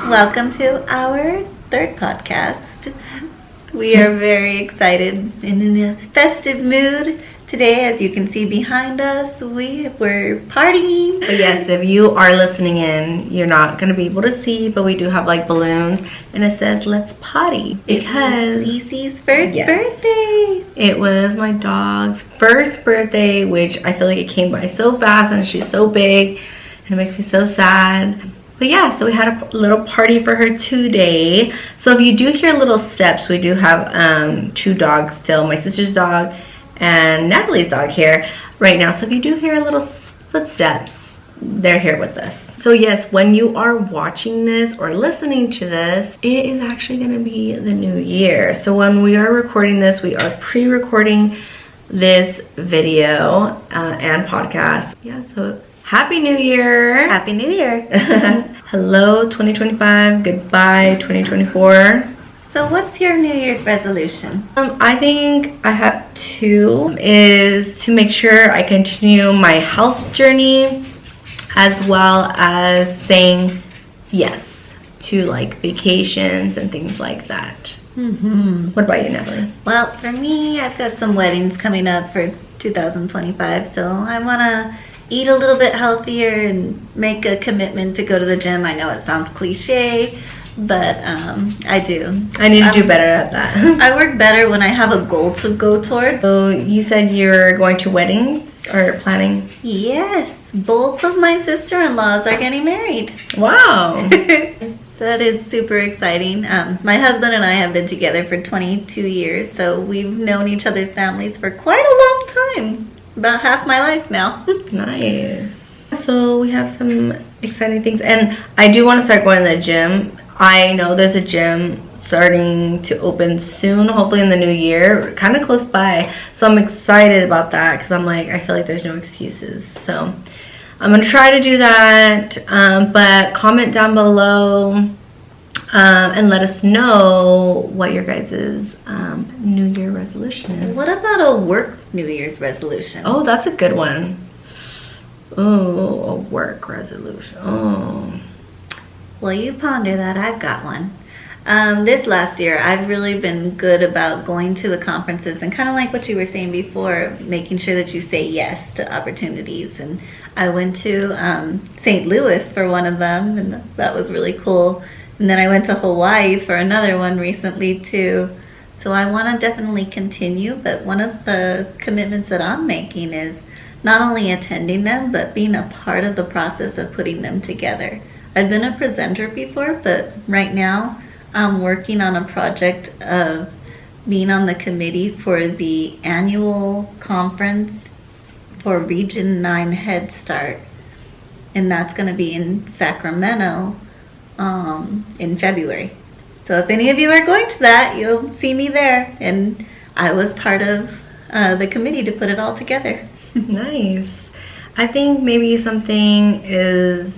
Welcome to our third podcast. We are very excited and in a festive mood today. As you can see behind us, we're partying. But yes, if you are listening in, you're not going to be able to see, but we do have like balloons and it says let's potty because Cece's first birthday. It was my dog's first birthday, which I feel like it came by so fast and she's so big and it makes me so sad. But yeah, so we had a little party for her today. So if you do hear little steps, we do have two dogs still, my sister's dog and Natalie's dog here right now. So if you do hear little footsteps, they're here with us. So yes, when you are watching this or listening to this, it is actually going to be the new year. So when we are recording this, we are pre-recording this video and podcast. Yeah, so Happy New Year! Happy New Year! Hello 2025, goodbye 2024. So what's your New Year's resolution? I think I have two. Is to make sure I continue my health journey as well as saying yes to like vacations and things like that. What about you, Natalie? Well, for me, I've got some weddings coming up for 2025, so I want to eat a little bit healthier and make a commitment to go to the gym. I know it sounds cliche, but I do. I need to do better at that. I work better when I have a goal to go toward. So you said you're going to weddings or planning? Yes, both of my sister-in-laws are getting married. Wow. So that is super exciting. My husband and I have been together for 22 years, so we've known each other's families for quite a long time. About half my life now. Nice. So we have some exciting things, and I do want to start going to the gym. I know there's a gym starting to open soon, hopefully in the new year, kind of close by. So I'm excited about that because I'm like, I feel like there's no excuses. So I'm gonna try to do that. But comment down below and let us know what your guys' New Year resolution is. What about a work New Year's resolution? Oh, that's a good one. Oh, a work resolution. Oh. Well, you ponder that. I've got one. This last year, I've really been good about going to the conferences and kind of like what you were saying before, making sure that you say yes to opportunities. And I went to St. Louis for one of them, and that was really cool. And then I went to Hawaii for another one recently too. So I want to definitely continue, but one of the commitments that I'm making is not only attending them, but being a part of the process of putting them together. I've been a presenter before, but right now I'm working on a project of being on the committee for the annual conference for Region 9 Head Start. And that's going to be in Sacramento in February. So if any of you are going to that, you'll see me there. And I was part of the committee to put it all together. Nice. I think maybe something is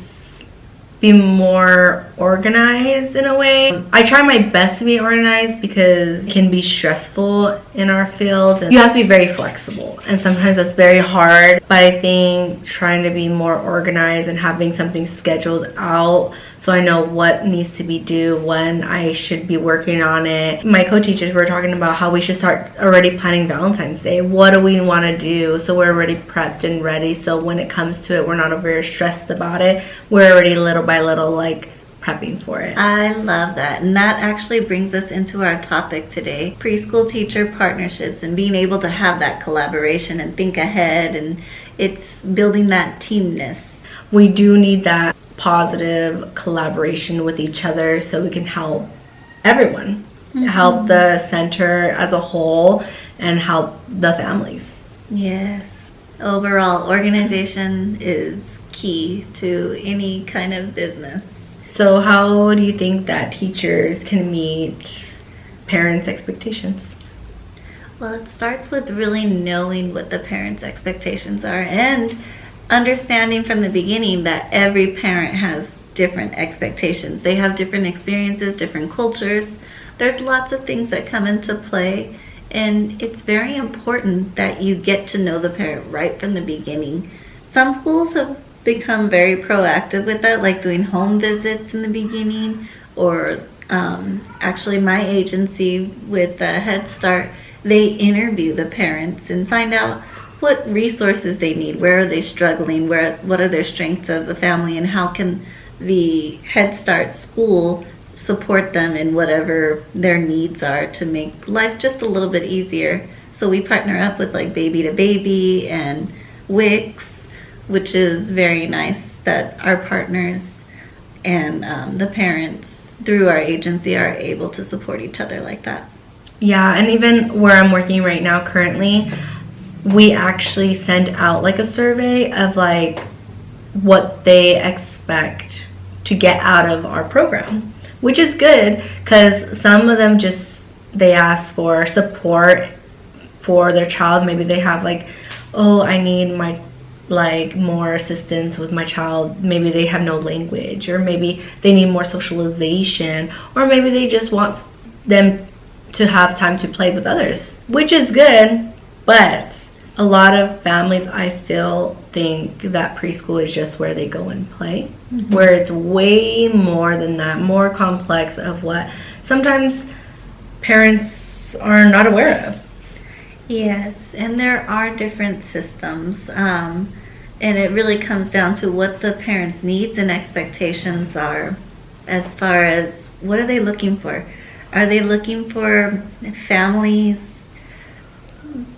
be more organized in a way. I try my best to be organized because it can be stressful in our field. And you have to be very flexible, and sometimes that's very hard. But I think trying to be more organized and having something scheduled out so I know what needs to be due, when I should be working on it. My co-teachers were talking about how we should start already planning Valentine's Day. What do we want to do? So we're already prepped and ready. So when it comes to it, we're not very stressed about it. We're already little by little like prepping for it. I love that. And that actually brings us into our topic today, preschool teacher partnerships and being able to have that collaboration and think ahead. And it's building that teamness. We do need that positive collaboration with each other so we can help everyone, help the center as a whole and help the families. Yes. Overall, organization is key to any kind of business. So how do you think that teachers can meet parents' expectations? Well, it starts with really knowing what the parents' expectations are and understanding from the beginning that every parent has different expectations. They have different experiences, different cultures. There's lots of things that come into play, and it's very important that you get to know the parent right from the beginning. Some schools have become very proactive with that, like doing home visits in the beginning, or actually my agency with Head Start, they interview the parents and find out what resources they need, where are they struggling, what are their strengths as a family, and how can the Head Start school support them in whatever their needs are to make life just a little bit easier. So we partner up with like Baby to Baby and Wix, which is very nice that our partners and the parents through our agency are able to support each other like that. Yeah, and even where I'm working right now currently, we actually send out like a survey of like what they expect to get out of our program, which is good because some of them just, they ask for support for their child. Maybe they have like, oh, I need my like more assistance with my child. Maybe they have no language, or maybe they need more socialization, or maybe they just want them to have time to play with others, which is good. But a lot of families, I feel, think that preschool is just where they go and play, where it's way more than that, more complex of what sometimes parents are not aware of. Yes, and there are different systems, and it really comes down to what the parents' needs and expectations are, as far as what are they looking for. Are they looking for families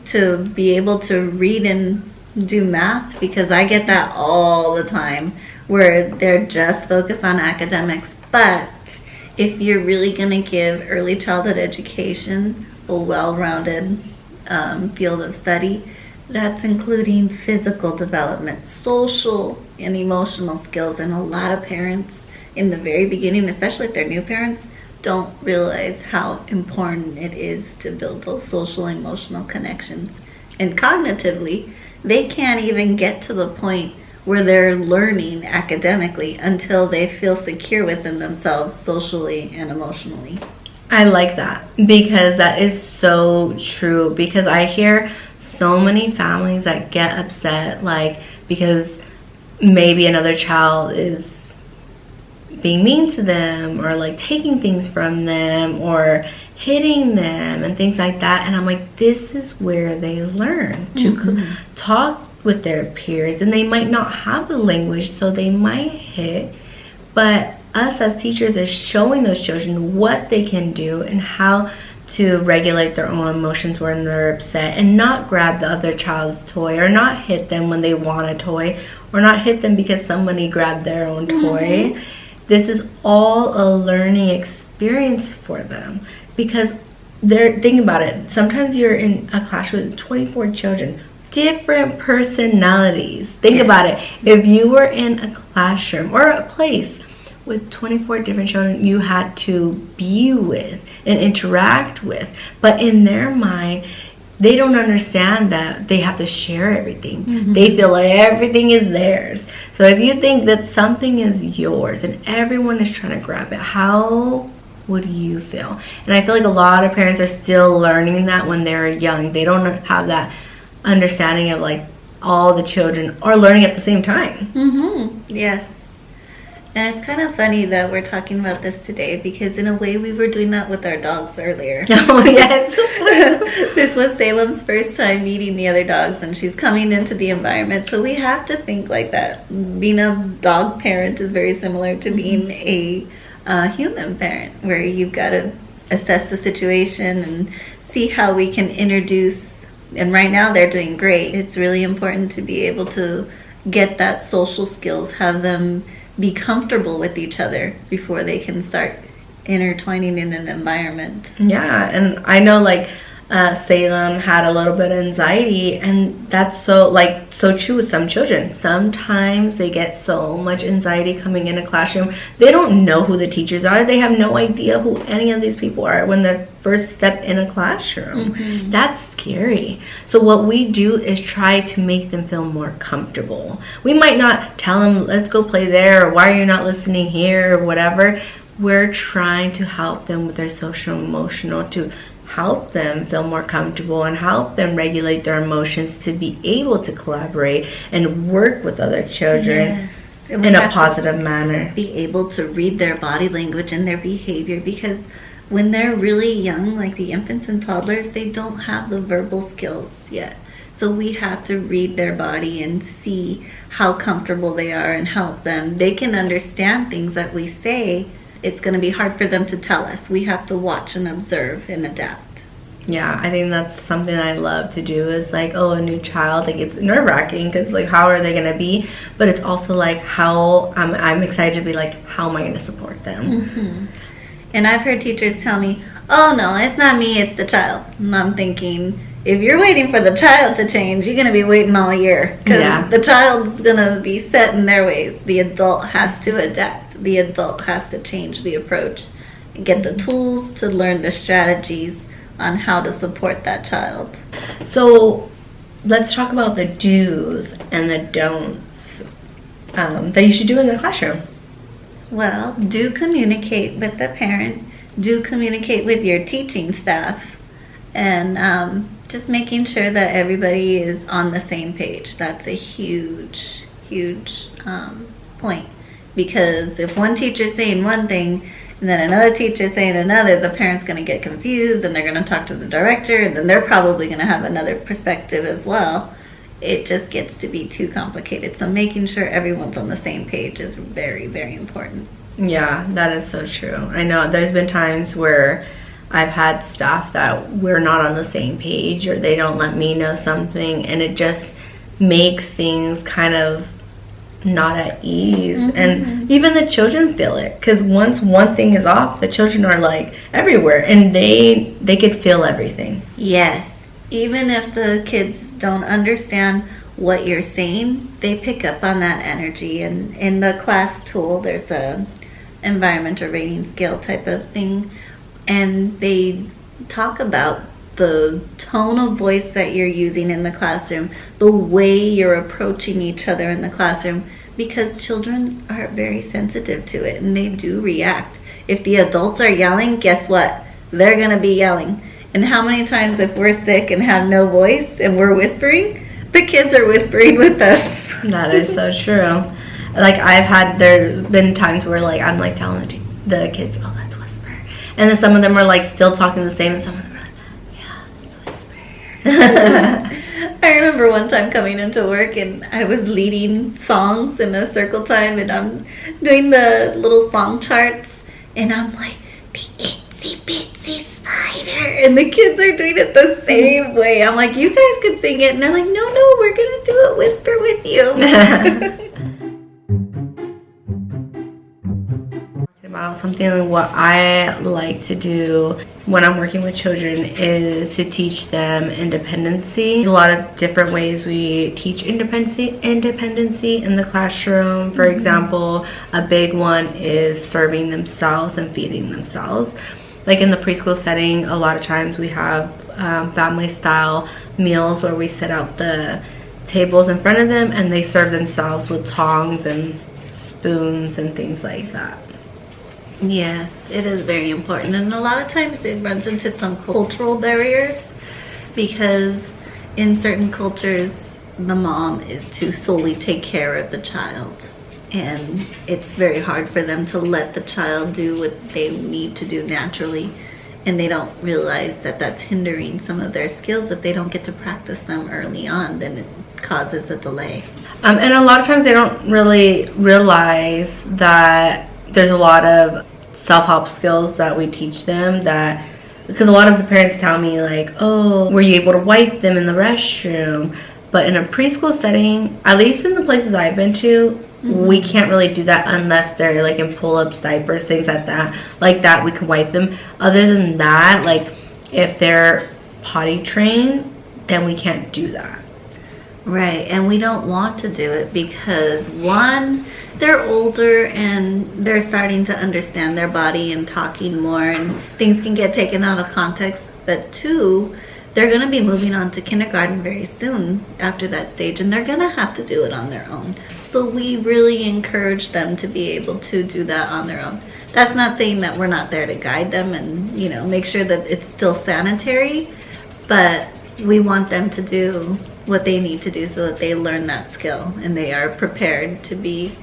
to be able to read and do math? Because I get that all the time, where they're just focused on academics. But if you're really going to give early childhood education a well-rounded field of study, that's including physical development, social and emotional skills. And a lot of parents in the very beginning, especially if they're new parents, don't realize how important it is to build those social emotional connections. And cognitively, they can't even get to the point where they're learning academically until they feel secure within themselves socially and emotionally. I like that, because that is so true. Because I hear so many families that get upset, like because maybe another child is being mean to them, or like taking things from them, or hitting them and things like that. And I'm like, this is where they learn to talk with their peers, and they might not have the language, so they might hit. But us as teachers is showing those children what they can do and how to regulate their own emotions when they're upset, and not grab the other child's toy, or not hit them when they want a toy, or not hit them because somebody grabbed their own toy. This is all a learning experience for them, because think about it. Sometimes you're in a class with 24 children, different personalities. Think about it. If you were in a classroom or a place with 24 different children you had to be with and interact with, but in their mind, they don't understand that they have to share everything. They feel like everything is theirs. So if you think that something is yours and everyone is trying to grab it, how would you feel? And I feel like a lot of parents are still learning that when they're young. They don't have that understanding of like all the children are learning at the same time. Yes. And it's kind of funny that we're talking about this today, because in a way we were doing that with our dogs earlier. Oh, yes. This was Salem's first time meeting the other dogs, and she's coming into the environment. So we have to think like that. Being a dog parent is very similar to being a human parent, where you've got to assess the situation and see how we can introduce. And right now they're doing great. It's really important to be able to get that social skills, have them be comfortable with each other before they can start intertwining in an environment. Yeah, and I know like Salem had a little bit of anxiety, and that's so true with some children. Sometimes they get so much anxiety coming in a classroom, they don't know who the teachers are. They have no idea who any of these people are when they first step in a classroom. That's scary. So what we do is try to make them feel more comfortable. We might not tell them, let's go play there, or why are you not listening here, or whatever. We're trying to help them with their social emotional, to help them feel more comfortable and help them regulate their emotions to be able to collaborate and work with other children in a positive manner. Be able to read their body language and their behavior, because when they're really young, like the infants and toddlers, they don't have the verbal skills yet. So we have to read their body and see how comfortable they are and help them. They can understand things that we say. It's going to be hard for them to tell us. We have to watch and observe and adapt. Yeah, I think that's something I love to do is like, a new child, like it's nerve-wracking because like how are they going to be? But it's also like how I'm excited to be like, how am I going to support them? Mm-hmm. And I've heard teachers tell me, oh no, it's not me, it's the child. And I'm thinking, if you're waiting for the child to change, you're going to be waiting all year, because the child's going to be set in their ways. The adult has to adapt. The adult has to change the approach and get the tools to learn the strategies on how to support that child. So let's talk about the do's and the don'ts that you should do in the classroom. Well, do communicate with the parent. Do communicate with your teaching staff. And just making sure that everybody is on the same page. That's a huge, huge point. Because if one teacher's saying one thing and then another teacher's saying another, the parent's going to get confused and they're going to talk to the director, and then they're probably going to have another perspective as well. It just gets to be too complicated. So making sure everyone's on the same page is very, very important. Yeah, that is so true. I know there's been times where I've had staff that we're not on the same page, or they don't let me know something, and it just makes things kind of not at ease. Mm-hmm. And even the children feel it, because once one thing is off, the children are like everywhere, and they could feel everything. Yes, even if the kids don't understand what you're saying, they pick up on that energy. And in the class tool, there's a environmental rating scale type of thing, and they talk about the tone of voice that you're using in the classroom, the way you're approaching each other in the classroom, because children are very sensitive to it and they do react. If the adults are yelling, guess what? They're going to be yelling. And how many times, if we're sick and have no voice and we're whispering, the kids are whispering with us. That is so true. Like there's been times where like I'm like telling the kids, oh, let's whisper. And then some of them are like still talking the same, and some of them are like, yeah, let's whisper. I remember one time coming into work and I was leading songs in a circle time, and I'm doing the little song charts, and I'm like, the itsy bitsy spider, and the kids are doing it the same way. I'm like, you guys could sing it, and they're like, no, we're gonna do it whisper with you. About something what I like to do when I'm working with children is to teach them independency. There's a lot of different ways we teach independency in the classroom. For example, a big one is serving themselves and feeding themselves. Like in the preschool setting, a lot of times we have family style meals where we set out the tables in front of them and they serve themselves with tongs and spoons and things like that. Yes, it is very important, and a lot of times it runs into some cultural barriers, because in certain cultures the mom is to solely take care of the child, and it's very hard for them to let the child do what they need to do naturally, and they don't realize that that's hindering some of their skills. If they don't get to practice them early on, then it causes a delay. And a lot of times they don't really realize that there's a lot of self-help skills that we teach them, that because a lot of the parents tell me like, oh, were you able to wipe them in the restroom? But in a preschool setting, at least in the places I've been to, we can't really do that unless they're like in pull-ups, diapers, things like that we can wipe them. Other than that, like if they're potty trained, then we can't do that. Right, and we don't want to do it because one, they're older and they're starting to understand their body and talking more, and things can get taken out of context. But two, they're going to be moving on to kindergarten very soon after that stage, and they're going to have to do it on their own. So we really encourage them to be able to do that on their own. That's not saying that we're not there to guide them and, make sure that it's still sanitary, but we want them to do what they need to do so that they learn that skill and they are prepared to be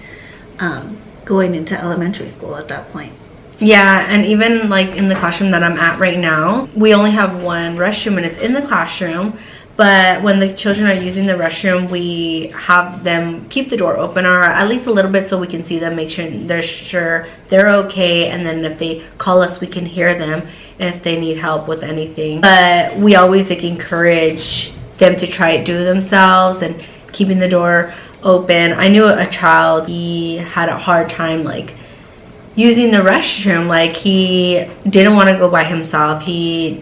going into elementary school at that point. Yeah, and even like in the classroom that I'm at right now, we only have one restroom and it's in the classroom. But when the children are using the restroom, we have them keep the door open or at least a little bit so we can see them, make sure they're okay. And then if they call us, we can hear them if they need help with anything. But we always encourage them to try it do themselves and keeping the door open. I knew a child, he had a hard time like using the restroom. Like he didn't want to go by himself. He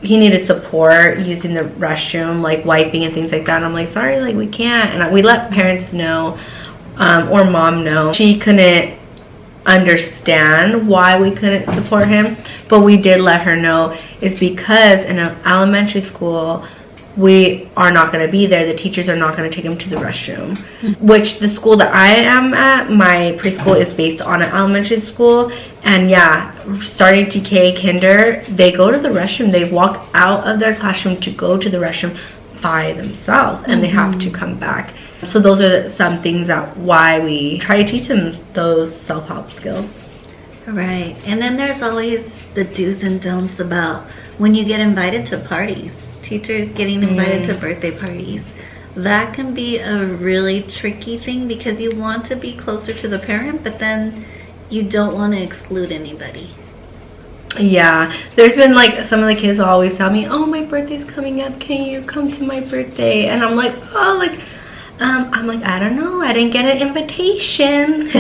needed support using the restroom, like wiping and things like that. And I'm like, sorry, like we can't. And we let parents know, or mom know. She couldn't understand why we couldn't support him, but we did let her know it's because in an elementary school, we are not going to be there. The teachers are not going to take him to the restroom. Which the school that I am at, my preschool is based on an elementary school. And yeah, starting TK, kinder, they go to the restroom. They walk out of their classroom to go to the restroom by themselves. And they have to come back. So those are some things that why we try to teach them those self-help skills. Right. And then there's always the do's and don'ts about when you get invited to parties. Teachers getting invited to birthday parties. That can be a really tricky thing because you want to be closer to the parent, but then you don't want to exclude anybody. Yeah, there's been like some of the kids always tell me, oh, my birthday's coming up, can you come to my birthday? And I'm like, I don't know, I didn't get an invitation.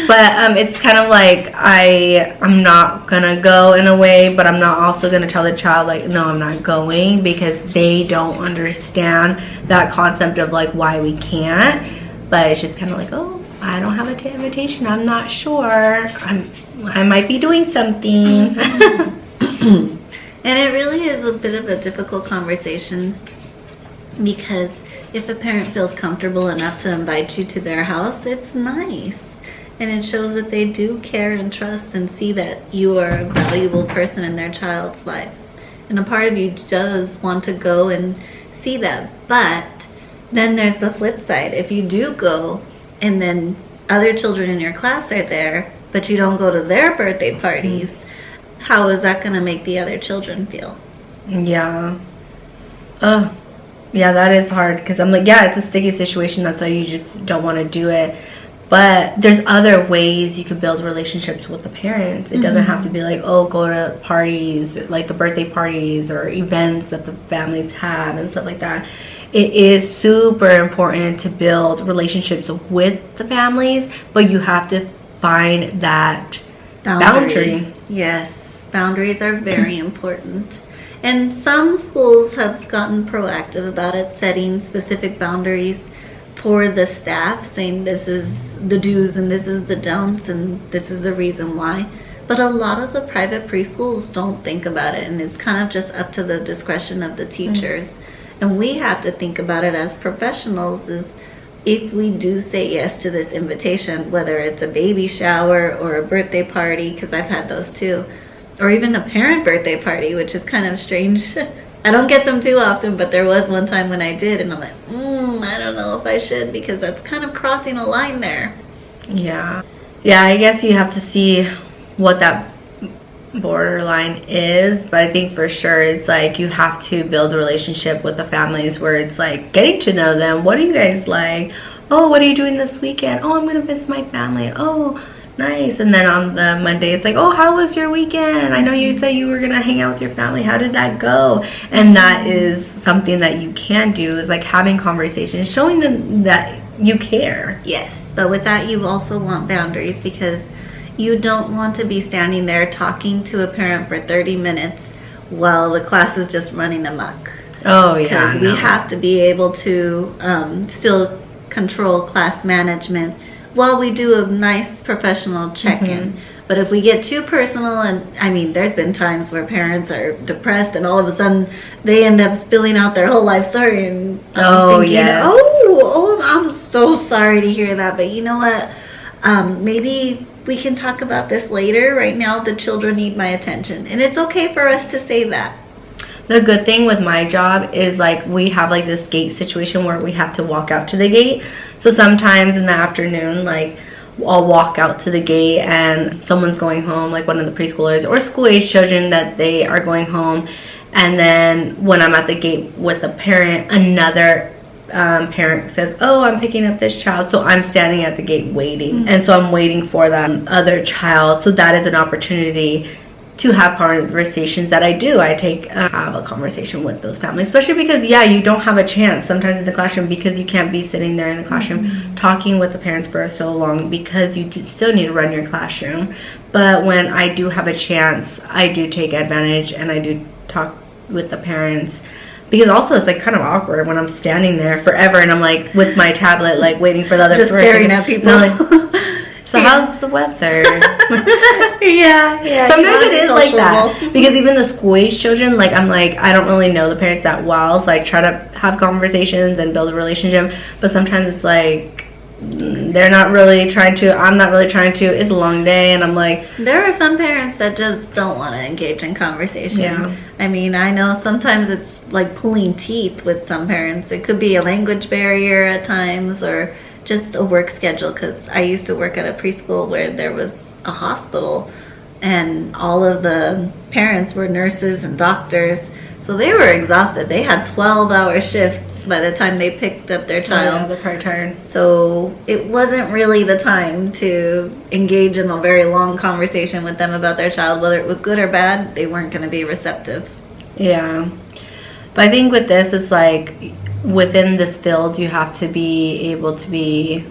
But it's kind of like I'm not gonna go in a way, but I'm not also gonna tell the child like, no, I'm not going, because they don't understand that concept of like why we can't. But it's just kind of like, oh, I don't have an invitation, I'm not sure, I might be doing something. And it really is a bit of a difficult conversation because if a parent feels comfortable enough to invite you to their house, it's nice. And it shows that they do care and trust and see that you are a valuable person in their child's life. And a part of you does want to go and see that. But then there's the flip side. If you do go and then other children in your class are there, but you don't go to their birthday parties, how is that going to make the other children feel? Yeah. Yeah, that is hard because I'm like, yeah, it's a sticky situation. That's why you just don't want to do it. But there's other ways you can build relationships with the parents. It doesn't have to be like, oh, go to parties, like the birthday parties or events that the families have and stuff like that. It is super important to build relationships with the families, but you have to find that boundary. Yes, boundaries are very important. And some schools have gotten proactive about it, setting specific boundaries for the staff, saying this is the do's and this is the don'ts and this is the reason why. But a lot of the private preschools don't think about it, and it's kind of just up to the discretion of the teachers. And we have to think about it as professionals, is if we do say yes to this invitation, whether it's a baby shower or a birthday party, because I've had those too, or even a parent birthday party, which is kind of strange. I don't get them too often, but there was one time when I did, and I'm like, I don't know if I should, because that's kind of crossing a line there. Yeah, I guess you have to see what that borderline is, but I think for sure it's like you have to build a relationship with the families where it's like getting to know them. What are you guys like? Oh, what are you doing this weekend? Oh, I'm gonna visit my family. Oh, nice. And then on the Monday it's like, oh, how was your weekend? I know you said you were gonna hang out with your family. How did that go? And that is something that you can do, is like having conversations, showing them that you care. Yes, but with that you also want boundaries, because you don't want to be standing there talking to a parent for 30 minutes while the class is just running amok. Oh yeah, because we have to be able to still control class management while we do a nice professional check-in. But if we get too personal, and I mean, there's been times where parents are depressed and all of a sudden they end up spilling out their whole life story, and I'm thinking, oh, I'm so sorry to hear that, but you know what? Maybe we can talk about this later. Right now, the children need my attention. And it's okay for us to say that. The good thing with my job is like we have like this gate situation where we have to walk out to the gate. So sometimes in the afternoon, like I'll walk out to the gate and someone's going home, like one of the preschoolers or school age children that they are going home. And then when I'm at the gate with a parent, another parent says, oh, I'm picking up this child. So I'm standing at the gate waiting. And so I'm waiting for that other child. So that is an opportunity to have conversations that I do. I have a conversation with those families, especially because, yeah, you don't have a chance sometimes in the classroom because you can't be sitting there in the classroom talking with the parents for so long because you still need to run your classroom. But when I do have a chance, I do take advantage and I do talk with the parents, because also it's like kind of awkward when I'm standing there forever and I'm like with my tablet like waiting for the other just person. staring at people. So how's the weather? yeah. Sometimes it is like that because even the school age children, like I'm like I don't really know the parents that well, so I try to have conversations and build a relationship. But sometimes it's like they're not really trying to. I'm not really trying to. It's a long day, and I'm like. There are some parents that just don't want to engage in conversation. Yeah. I mean, I know sometimes it's like pulling teeth with some parents. It could be a language barrier at times, or just a work schedule, because I used to work at a preschool where there was a hospital and all of the parents were nurses and doctors, so they were exhausted. They had 12-hour shifts by the time they picked up their child. Yeah, they're probably tired. So it wasn't really the time to engage in a very long conversation with them about their child. Whether it was good or bad, they weren't going to be receptive. Yeah, but I think with this, it's like within this field, you have to be able to be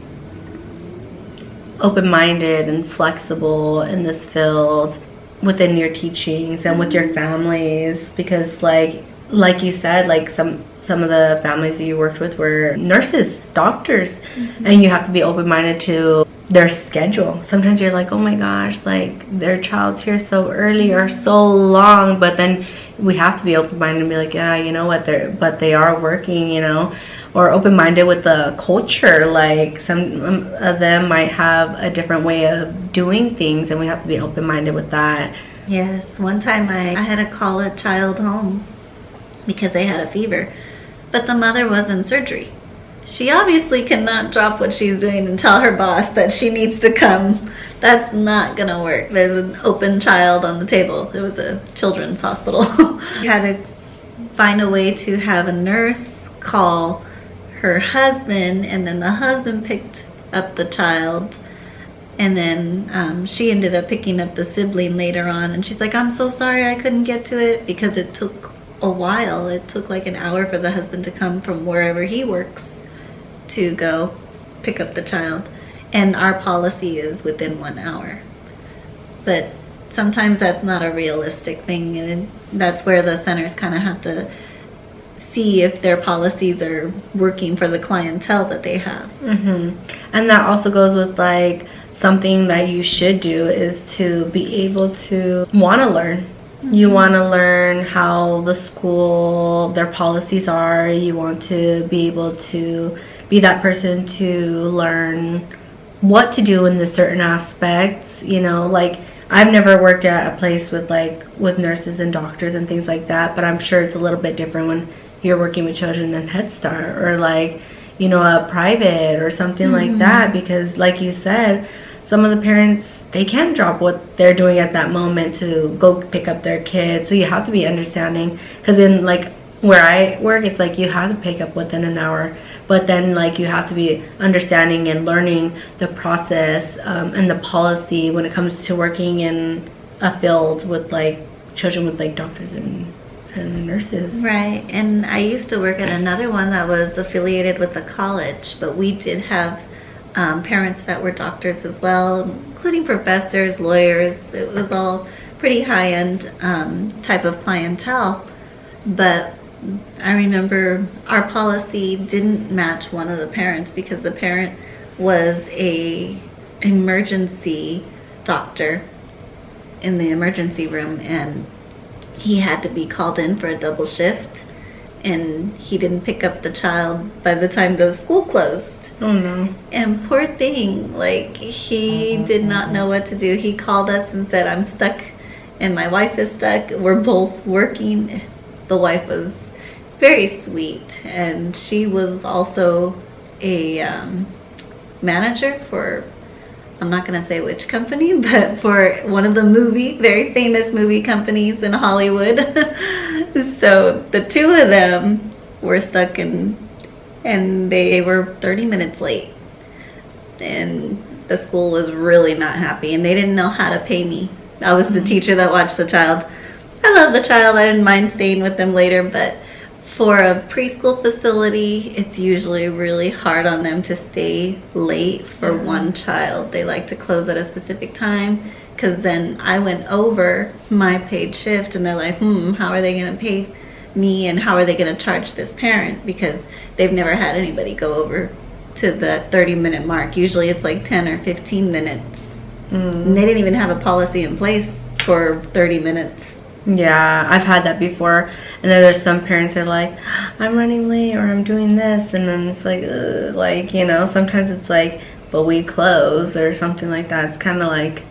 open-minded and flexible in this field within your teachings and with your families, because like you said, like some of the families that you worked with were nurses, doctors, and you have to be open-minded to their schedule. Sometimes you're like, oh my gosh, like their child's here so early or so long, but then we have to be open-minded and be like, yeah, you know what, they are working, you know, or open-minded with the culture. Like some of them might have a different way of doing things, and we have to be open-minded with that. Yes, one time I had to call a child home because they had a fever, but the mother was in surgery. She obviously cannot drop what she's doing and tell her boss that she needs to come. That's not gonna work. There's an open child on the table. It was a children's hospital. We had to find a way to have a nurse call her husband, and then the husband picked up the child, and then she ended up picking up the sibling later on, and she's like, I'm so sorry I couldn't get to it, because it took a while. It took like an hour for the husband to come from wherever he works to go pick up the child, and our policy is within 1 hour. But sometimes that's not a realistic thing, and that's where the centers kind of have to see if their policies are working for the clientele that they have. And that also goes with like something that you should do is to be able to want to learn. You want to learn how the school, their policies are. You want to be able to be that person to learn what to do in the certain aspects. You know, like I've never worked at a place with nurses and doctors and things like that, but I'm sure it's a little bit different when you're working with children in Head Start or like, you know, a private or something like that, because like you said, some of the parents, they can't drop what they're doing at that moment to go pick up their kids. So you have to be understanding, because in like where I work, it's like you have to pick up within an hour, but then like you have to be understanding and learning the process and the policy when it comes to working in a field with like children with like doctors and nurses. Right. And I used to work at another one that was affiliated with the college, but we did have parents that were doctors as well, including professors, lawyers. It was all pretty high-end type of clientele. But I remember our policy didn't match one of the parents, because the parent was a emergency doctor in the emergency room, and he had to be called in for a double shift, and he didn't pick up the child by the time the school closed. Oh no. And poor thing, like, he did not know what to do. He called us and said, I'm stuck and my wife is stuck. We're both working. The wife was very sweet, and she was also a manager for, I'm not going to say which company, but for one of the very famous movie companies in Hollywood. So the two of them were stuck and they were 30 minutes late. And the school was really not happy, and they didn't know how to pay me. I was the teacher that watched the child. I love the child. I didn't mind staying with them later, but for a preschool facility, it's usually really hard on them to stay late for one child. They like to close at a specific time, because then I went over my paid shift, and they're like, how are they going to pay me, and how are they going to charge this parent, because they've never had anybody go over to the 30-minute mark. Usually it's like 10 or 15 minutes. And they didn't even have a policy in place for 30 minutes. Yeah, I've had that before. And then there's some parents that are like, I'm running late, or I'm doing this, and then it's like, you know, sometimes it's like, but we close or something like that. It's kind of like,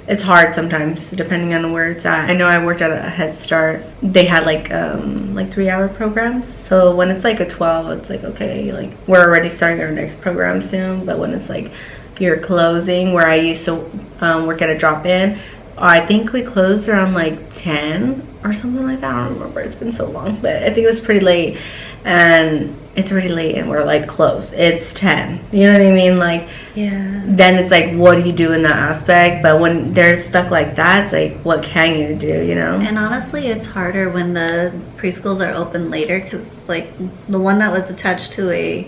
it's hard sometimes depending on where it's at. I know I worked at a Head Start. They had like 3-hour programs. So when it's like a 12, it's like, okay, like we're already starting our next program soon. But when it's like you're closing, where I used to work at a drop-in, I think we closed around like 10 or something like that. I don't remember. It's been so long, but I think it was pretty late. And it's already late and we're like close. It's 10. You know what I mean? Like, yeah. Then it's like, what do you do in that aspect? But when they're stuck like that, it's like, what can you do, you know? And honestly, it's harder when the preschools are open later, because like the one that was attached to a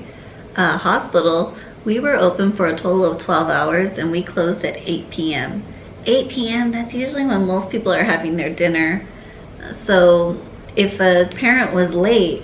hospital, we were open for a total of 12 hours and we closed at 8 p.m. 8 p.m., that's usually when most people are having their dinner. So if a parent was late,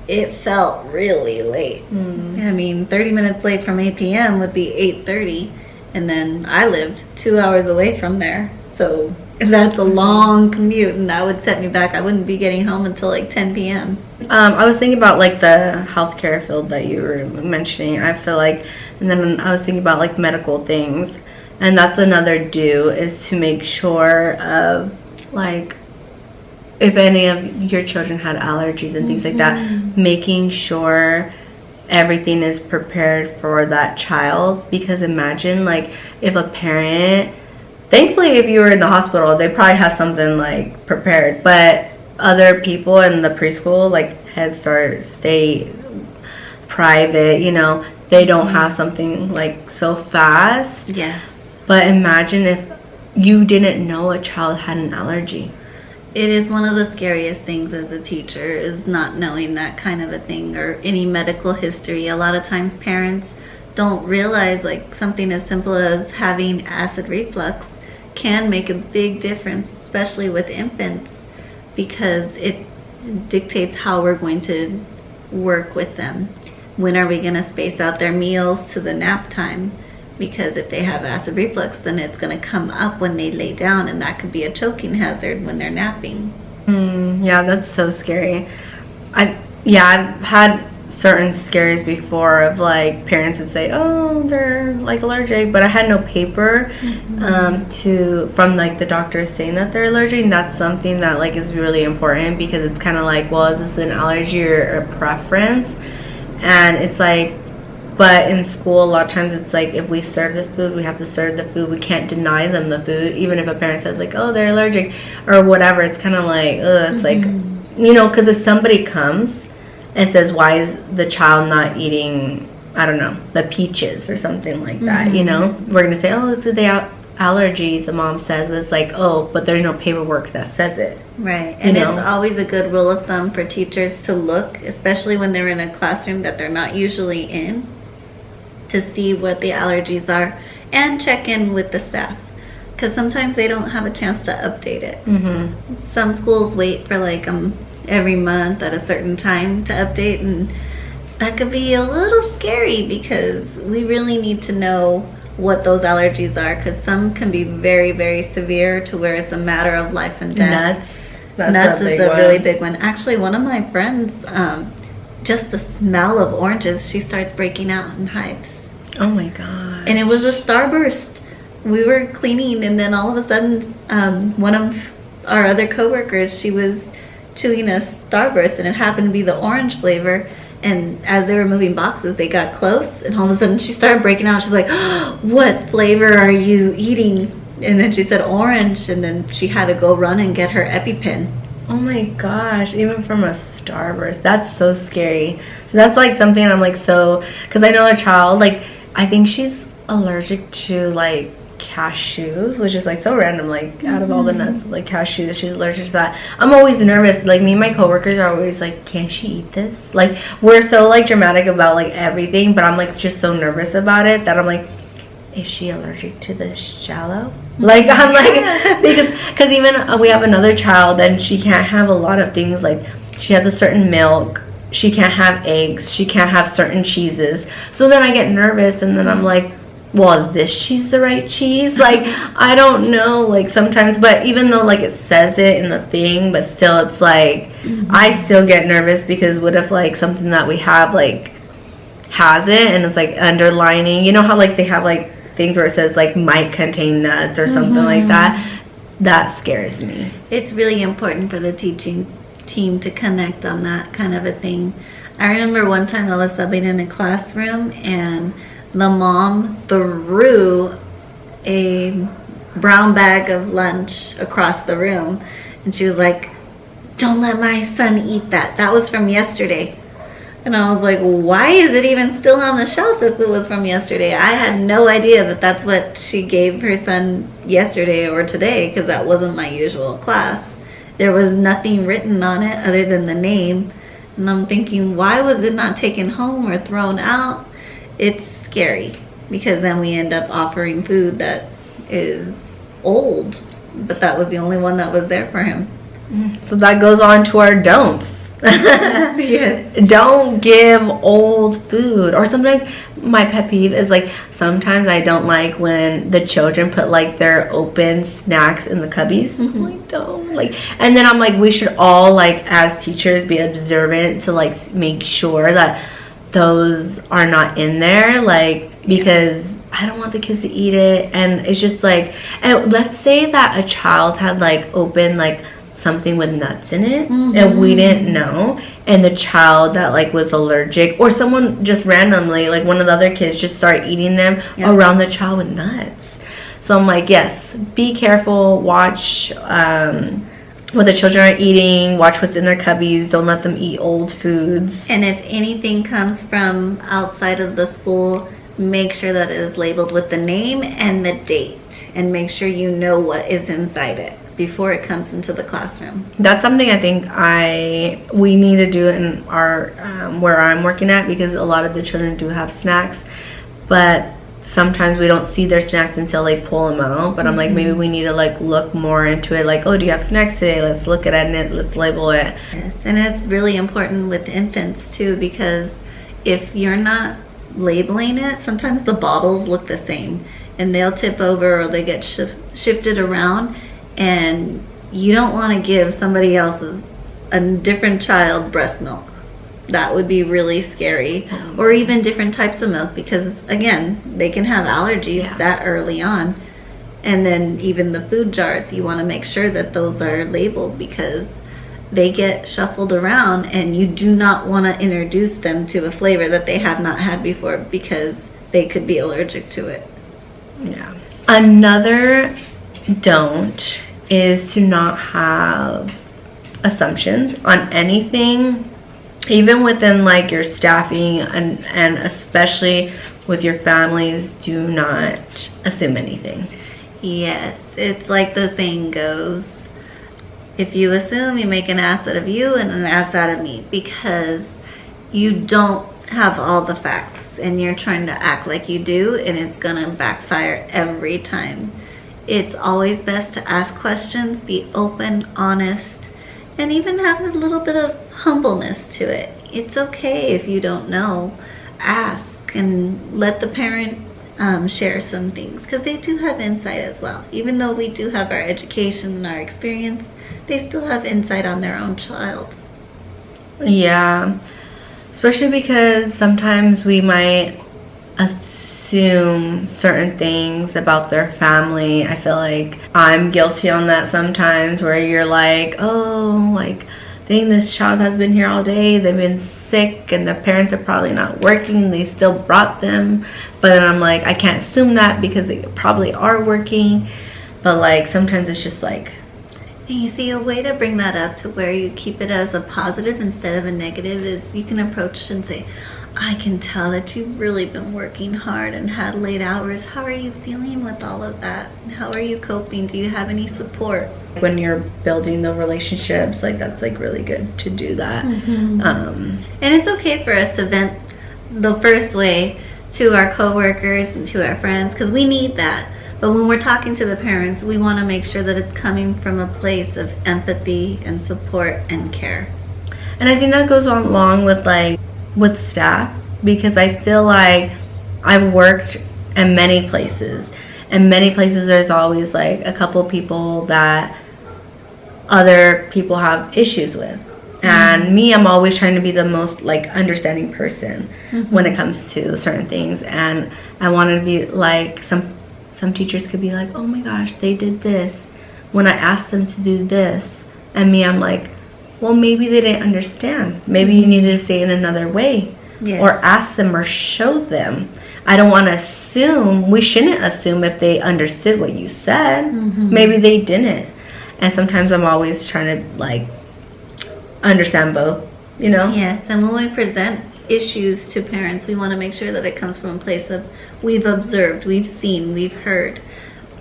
it felt really late. I mean, 30 minutes late from 8 p.m. would be 8:30, and then I lived 2 hours away from there. So that's a long commute, and that would set me back. I wouldn't be getting home until like 10 p.m. I was thinking about like the healthcare field that you were mentioning. I feel like, and then I was thinking about like medical things, and that's another do, is to make sure of like, if any of your children had allergies and things like that, making sure everything is prepared for that child. Because imagine like if a parent, thankfully if you were in the hospital, they probably have something like prepared, but other people in the preschool, like Head Start, state, private, you know, they don't have something like so fast. Yes. But imagine if you didn't know a child had an allergy. It is one of the scariest things as a teacher, is not knowing that kind of a thing, or any medical history. A lot of times parents don't realize like something as simple as having acid reflux can make a big difference, especially with infants, because it dictates how we're going to work with them. When are we going to space out their meals to the nap time? Because if they have acid reflux, then it's going to come up when they lay down, and that could be a choking hazard when they're napping. Yeah, that's so scary. I've had certain scares before of like parents would say, oh, they're like allergic, but I had no paper from like the doctor saying that they're allergic. And that's something that like is really important, because it's kind of like, well, is this an allergy or a preference? And it's like, but in school, a lot of times it's like, if we serve the food, we have to serve the food. We can't deny them the food, even if a parent says like, oh, they're allergic or whatever. It's kind of like, it's like, you know, because if somebody comes and says, why is the child not eating, I don't know, the peaches or something like that, you know, we're going to say, oh, it's the allergies, the mom says. But it's like, oh, but there's no paperwork that says it. Right. And it's always a good rule of thumb for teachers to look, especially when they're in a classroom that they're not usually in, to see what the allergies are and check in with the staff, because sometimes they don't have a chance to update it. Some schools wait for like every month at a certain time to update, and that could be a little scary, because we really need to know what those allergies are, because some can be very, very severe to where it's a matter of life and death. Nuts Is a really big one. Actually, one of my friends, just the smell of oranges, she starts breaking out in hives. Oh my god. And it was a starburst. We were cleaning, and then all of a sudden, one of our other coworkers, she was chewing a starburst, and it happened to be the orange flavor. And as they were moving boxes, they got close, and all of a sudden she started breaking out. She's like, oh, what flavor are you eating? And then she said orange, and then she had to go run and get her EpiPen. Oh my gosh, even from a starburst. That's so scary. So that's like something I'm like so, because I know a child, like, I think she's allergic to like cashews, which is like so random, like out of all the nuts, like cashews, she's allergic to that. I'm always nervous, like me and my coworkers are always like, can she eat this? Like, we're so like dramatic about like everything, but I'm like just so nervous about it that I'm like, is she allergic to the shallow? Like, I'm like, because even we have another child and she can't have a lot of things, like she has a certain milk, she can't have eggs, she can't have certain cheeses. So then I get nervous, and then I'm like, well, is this cheese the right cheese? Like, I don't know, like sometimes, but even though like it says it in the thing, but still it's like, I still get nervous, because what if like something that we have like has it, and it's like underlining, you know how like they have like things where it says like might contain nuts or something like that. That scares me. It's really important for the teaching team to connect on that kind of a thing. I remember one time I was subbing in a classroom, and the mom threw a brown bag of lunch across the room, and she was like, don't let my son eat that. That was from yesterday. And I was like, why is it even still on the shelf if it was from yesterday? I had no idea that that's what she gave her son yesterday or today, because that wasn't my usual class. There was nothing written on it other than the name. And I'm thinking, why was it not taken home or thrown out? It's scary, because then we end up offering food that is old, but that was the only one that was there for him. So that goes on to our don'ts. Yes. Don't give old food. Or sometimes my pet peeve is like, sometimes I don't like when the children put like their open snacks in the cubbies. I'm like, don't, like, and then I'm like, we should all like as teachers be observant to like make sure that those are not in there, like, because I don't want the kids to eat it. And it's just like, and let's say that a child had like opened like something with nuts in it, and we didn't know, and the child that like was allergic, or someone just randomly, like one of the other kids just started eating them around the child with nuts. So I'm like, yes, be careful, watch what the children are eating, watch what's in their cubbies, don't let them eat old foods. And if anything comes from outside of the school, make sure that it is labeled with the name and the date, and make sure you know what is inside it before it comes into the classroom. That's something I think we need to do in our where I'm working at, because a lot of the children do have snacks, but sometimes we don't see their snacks until they pull them out. But I'm like, maybe we need to like look more into it, like, oh, do you have snacks today? Let's look at it, let's label it. Yes, and it's really important with infants too, because if you're not labeling it, sometimes the bottles look the same and they'll tip over, or they get shifted around, and you don't want to give somebody else a different child breast milk. That would be really scary. Or even different types of milk, because again, they can have allergies that early on. And then even the food jars, you want to make sure that those are labeled, because they get shuffled around, and you do not want to introduce them to a flavor that they have not had before, because they could be allergic to it. Yeah. Another don't is to not have assumptions on anything, even within like your staffing, and especially with your families. Do not assume anything. Yes, it's like the saying goes, if you assume, you make an ass out of you and an ass out of me, because you don't have all the facts and you're trying to act like you do, and it's gonna backfire every time. It's always best to ask questions, be open, honest, and even have a little bit of humbleness to it. It's okay if you don't know. Ask and let the parent share some things, because they do have insight as well. Even though we do have our education and our experience, they still have insight on their own child. Yeah. Especially because sometimes we might assume certain things about their family. I feel like I'm guilty on that sometimes, where you're like, oh, like, dang, this child has been here all day, they've been sick, and the parents are probably not working, they still brought them. But then I'm like, I can't assume that because they probably are working. But like, sometimes it's just like, and you see, a way to bring that up to where you keep it as a positive instead of a negative is you can approach and say, I can tell that you've really been working hard and had late hours. How are you feeling with all of that? How are you coping? Do you have any support? when you're building the relationships, like that's like really good to do that. And it's okay for us to vent the first way to our coworkers and to our friends, because we need that. But when we're talking to the parents, we want to make sure that it's coming from a place of empathy and support and care. And I think that goes along with like with staff, because I feel like I've worked in many places. In many places there's always like a couple people that other people have issues with. And me, I'm always trying to be the most like understanding person when it comes to certain things. And I want to be like, some teachers could be like, oh my gosh, they did this when I asked them to do this. And me, I'm like, well, maybe they didn't understand. Maybe you needed to say it in another way. Yes. Or ask them or show them. I don't want to assume. We shouldn't assume if they understood what you said. Maybe they didn't. And sometimes I'm always trying to like understand both, you know? Yes, and when we present issues to parents, we want to make sure that it comes from a place of we've observed, we've seen, we've heard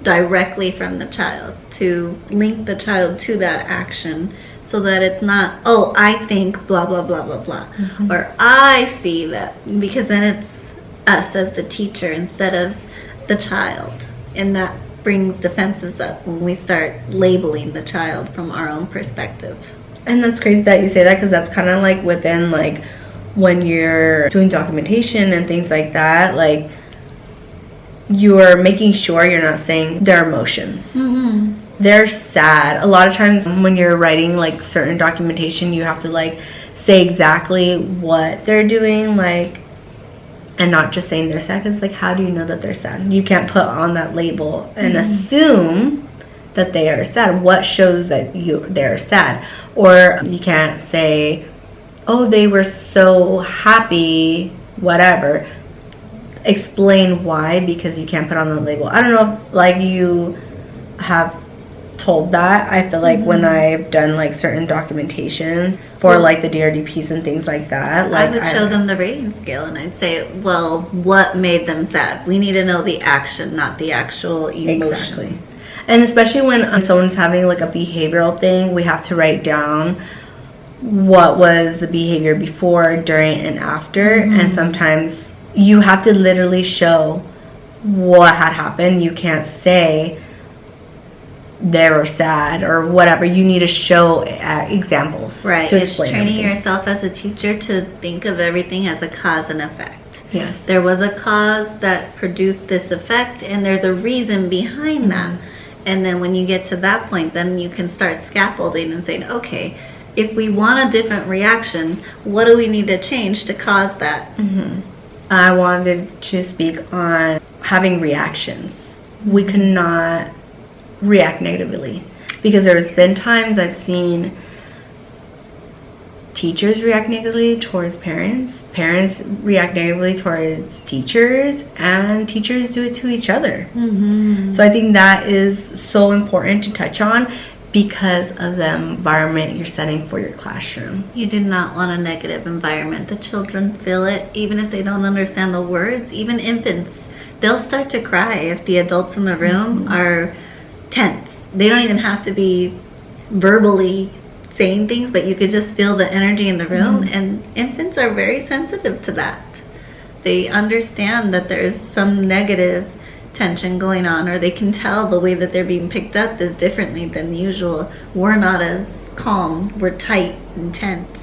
directly from the child, to link the child to that action, so that it's not, oh, I think blah blah blah blah blah, or I see that, because then it's us as the teacher instead of the child, and that brings defenses up when we start labeling the child from our own perspective. And that's crazy that you say that, because that's kind of like within like when you're doing documentation and things like that, like you're making sure you're not saying their emotions. They're sad. A lot of times when you're writing like certain documentation, you have to like say exactly what they're doing, like, and not just saying they're sad, because like, how do you know that they're sad? You can't put on that label and assume that they are sad. What shows that they're sad? Or you can't say, oh, they were so happy, whatever. Explain why, because you can't put on the label. I don't know if like you have told that. I feel like when I've done like certain documentations for like the DRDPs and things like that, like I would show them the rating scale and I'd say, well, what made them sad? We need to know the action, not the actual emotion. Exactly. And especially when someone's having like a behavioral thing, we have to write down what was the behavior before, during, and after. And sometimes you have to literally show what had happened. You can't say they were sad or whatever. You need to show examples. Right. To It's explain training everything. yourself as a teacher to think of everything as a cause and effect. Yes. There was a cause that produced this effect, and there's a reason behind that. And then when you get to that point, then you can start scaffolding and saying, okay, if we want a different reaction, what do we need to change to cause that? I wanted to speak on having reactions. We cannot react negatively, because there's been times I've seen teachers react negatively towards parents, parents react negatively towards teachers, and teachers do it to each other. So I think that is so important to touch on, because of the environment you're setting for your classroom. You do not want a negative environment. The children feel it, even if they don't understand the words. Even infants, they'll start to cry if the adults in the room are tense. They don't even have to be verbally saying things, but you could just feel the energy in the room. And infants are very sensitive to that. They understand that there's some negative tension going on, or they can tell the way that they're being picked up is differently than usual. We're not as calm, we're tight and tense.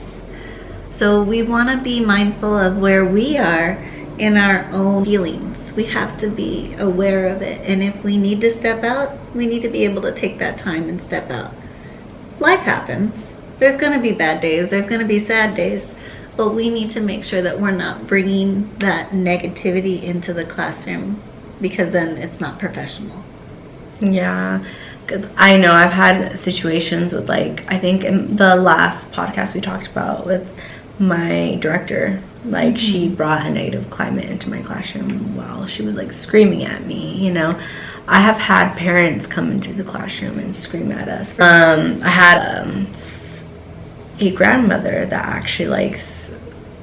So we want to be mindful of where we are in our own feelings. We have to be aware of it, and if we need to step out, we need to be able to take that time and step out. Life happens. There's going to be bad days, there's going to be sad days, but we need to make sure that we're not bringing that negativity into the classroom, because then it's not professional. Yeah, 'cause I know I've had situations with, like, I think in the last podcast we talked about with my director, like, she brought a negative climate into my classroom while she was, like, screaming at me, you know. I have had parents come into the classroom and scream at us. I had a grandmother that actually, like,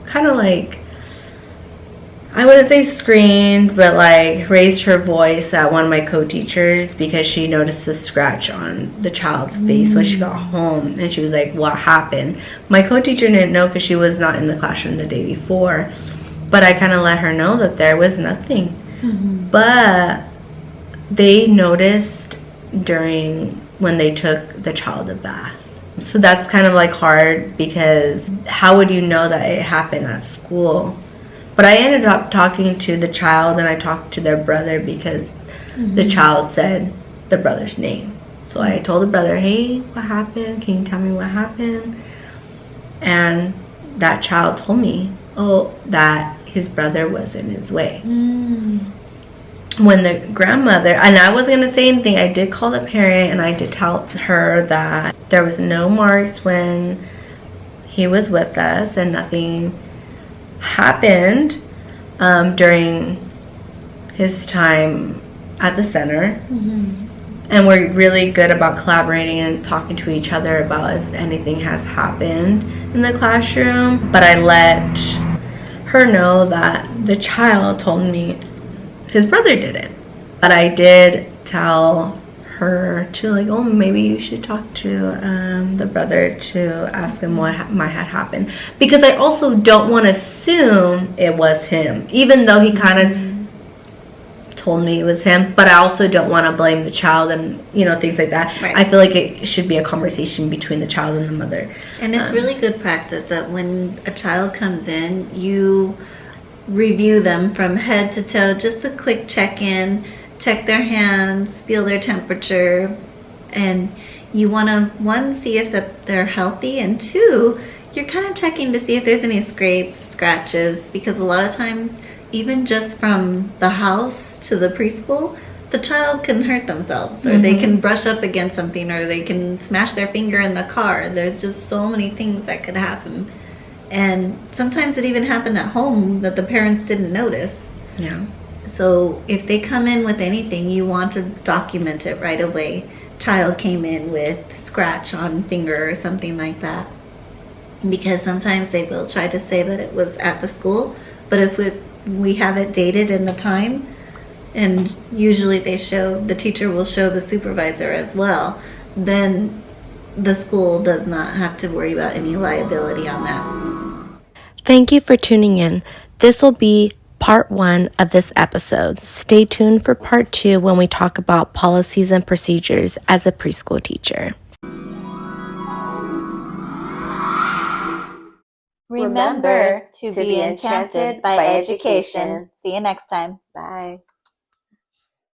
kind of, like, I wouldn't say screamed, but, like, raised her voice at one of my co-teachers because she noticed a scratch on the child's face when she got home, and she was like, what happened? My co-teacher didn't know because she was not in the classroom the day before, but I kind of let her know that there was nothing. But they noticed during when they took the child a bath. So that's kind of, like, hard, because how would you know that it happened at school? But I ended up talking to the child, and I talked to their brother because the child said the brother's name. So I told the brother, hey, what happened? Can you tell me what happened? And that child told me, that his brother was in his way. When the grandmother, and I wasn't going to say anything, I did call the parent, and I did tell her that there was no marks when he was with us, and nothing happened during his time at the center. And we're really good about collaborating and talking to each other about if anything has happened in the classroom. But I let her know that the child told me his brother did it. But I did tell her to, like, maybe you should talk to the brother to ask him what might have happened, because I also don't want to assume it was him, even though he kind of told me it was him. But I also don't want to blame the child and, you know, things like that. Right. I feel like it should be a conversation between the child and the mother. And it's really good practice that when a child comes in, you review them from head to toe, just a quick check-in, check their hands, feel their temperature, and you want to, one, see if that they're healthy, and two, you're kind of checking to see if there's any scrapes, scratches, because a lot of times, even just from the house to the preschool, the child can hurt themselves, or they can brush up against something, or they can smash their finger in the car. There's just so many things that could happen. And sometimes it even happened at home that the parents didn't notice. Yeah. So if they come in with anything, you want to document it right away. Child came in with scratch on finger or something like that. Because sometimes they will try to say that it was at the school, but if we have it dated in the time, and usually the teacher will show the supervisor as well, then the school does not have to worry about any liability on that. Thank you for tuning in. This will be part 1 of this episode. Stay tuned for part 2 when we talk about policies and procedures as a preschool teacher. Remember to be enchanted by education. See you next time. Bye.